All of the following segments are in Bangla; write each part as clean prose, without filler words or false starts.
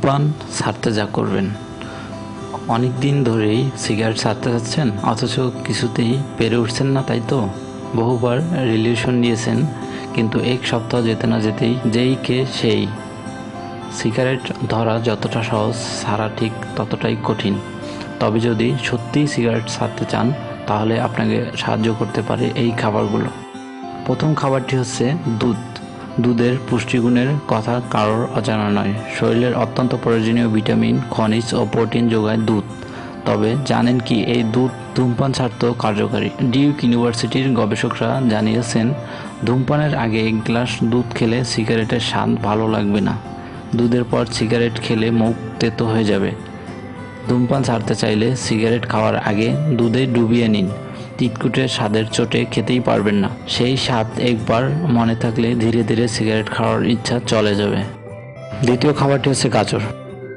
ধূমপান ছাড়তে যা করবেন। অনেক দিন ধরেই সিগারেট ছাড়তে চাচ্ছেন, অথচ কিছুতেই পেরে উঠছেন না, তাই তো? বহুবার রিলিউশন নিয়েছেন, কিন্তু এক সপ্তাহ যেতে না যেতেই যেই কে সেই। সিগারেট ধরা যতটা সহজ, ছাড়া ঠিক ততটাই কঠিন। তবে যদি সত্যিই সিগারেট ছাড়তে চান, তাহলে আপনাকে সাহায্য করতে পারে এই খাবারগুলো। প্রথম খাবারটি হচ্ছে দুধ। দুধের পুষ্টিগুণের কথা কারোর অজানা নয়। শরীরের অত্যন্ত প্রয়োজনীয় ভিটামিন, খনিজ ও প্রোটিন যোগায় দুধ। তবে জানেন কি এই দুধ ধূমপান ছাড়তেও কার্যকারী? ডিউক ইউনিভার্সিটির গবেষকরা জানিয়েছেন, ধূমপানের আগে এক গ্লাস দুধ খেলে সিগারেটের স্বাদ ভালো লাগবে না। দুধের পর সিগারেট খেলে মুখ তেতো হয়ে যাবে। ধূমপান ছাড়তে চাইলে সিগারেট খাওয়ার আগে দুধে ডুবিয়ে নিন। তিতকুটে স্বাদের চোটে খেতেই পারবেন না। সেই স্বাদ একবার মনে থাকলে ধীরে ধীরে সিগারেট খাওয়ার ইচ্ছা চলে যাবে। দ্বিতীয় খাবারটি হচ্ছে গাজর।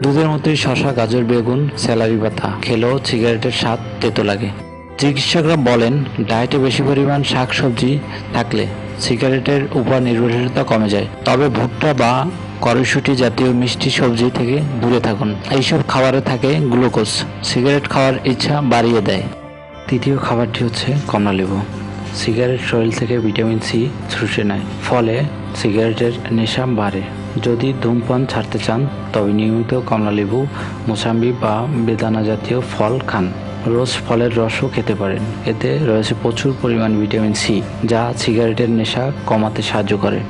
দুধের মতোই শসা, গাজর, বেগুন, সেলারি পাতা খেলেও সিগারেটের স্বাদ তেতো লাগে। চিকিৎসকরা বলেন, ডায়েটে বেশি পরিমাণ শাক সবজি থাকলে সিগারেটের উপর নির্ভরশীলতা কমে যায়। তবে ভুট্টা বা কড়াইশুঁটি জাতীয় মিষ্টি সবজি থেকে দূরে থাকুন। এইসব খাবারে থাকে গ্লুকোজ, সিগারেট খাওয়ার ইচ্ছা বাড়িয়ে দেয়। তৃতীয় খাবারটি হচ্ছে কমলালেবু। সিগারেট শরীর থেকে ভিটামিন সি শুষে নেয়, ফলে সিগারেটের নেশা বাড়ে। যদি ধূমপান ছাড়তে চান, তবে নিয়মিত কমলালেবু, মোসাম্বি বা বেদানা জাতীয় ফল খান। রোজ ফলের রসও খেতে পারেন। এতে রয়েছে প্রচুর পরিমাণ ভিটামিন সি, যা সিগারেটের নেশা কমাতে সাহায্য করে।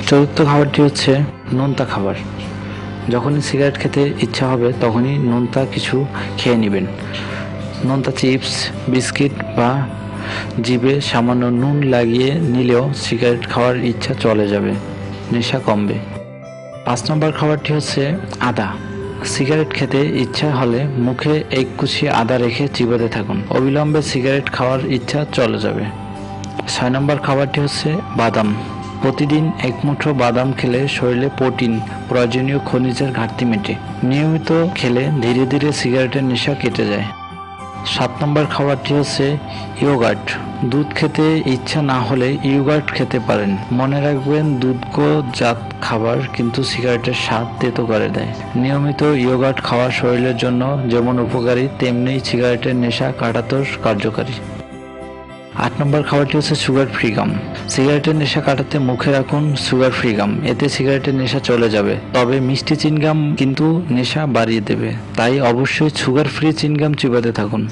চতুর্থ খাবারটি হচ্ছে নোনতা খাবার। যখনই সিগারেট খেতে ইচ্ছা হবে, তখনই নোনতা কিছু খেয়ে নেবেন। নোনতা চিপস, বিস্কিট বা জিভে সামান্য নুন লাগিয়ে নিলেও সিগারেট খাওয়ার ইচ্ছা চলে যাবে, নেশা কমবে। 5 নম্বর খাবারটি হচ্ছে আদা। সিগারেট খেতে ইচ্ছা হলে মুখে এক কুচি আদা রেখে চিবোতে থাকুন। অবিলম্বে সিগারেট খাওয়ার ইচ্ছা চলে যাবে। 6 নম্বর খাবারটি হচ্ছে বাদাম। প্রতিদিন এক মুঠো বাদাম খেলে শরীরে প্রোটিন, প্রয়োজনীয় খনিজের ঘাটতি মেটে। নিয়মিত খেলে ধীরে ধীরে সিগারেটের নেশা কেটে যায়। 7 নম্বর খাবারটি হচ্ছে ইয়োগার্ট। দুধ খেতে ইচ্ছা না হলে ইয়োগার্ট খেতে পারেন। মনে রাখবেন, দুগ্ধজাত খাবার কিন্তু সিগারেটের স্বাদ তেতো করে দেয়। নিয়মিত ইয়োগার্ট খাওয়া শরীরের জন্য যেমন উপকারী, তেমনি সিগারেটের নেশা কাটাতেও কার্যকারী। 8 নম্বর খাবারটি হচ্ছে সুগার ফ্রি গাম। সিগারেটের নেশা কাটাতে মুখে রাখুন সুগার ফ্রি গাম। এতে সিগারেটের নেশা চলে যাবে। তবে মিষ্টি চিনগাম কিন্তু নেশা বাড়িয়ে দেবে। তাই অবশ্যই সুগার ফ্রি চিনগাম চিবাতে থাকুন।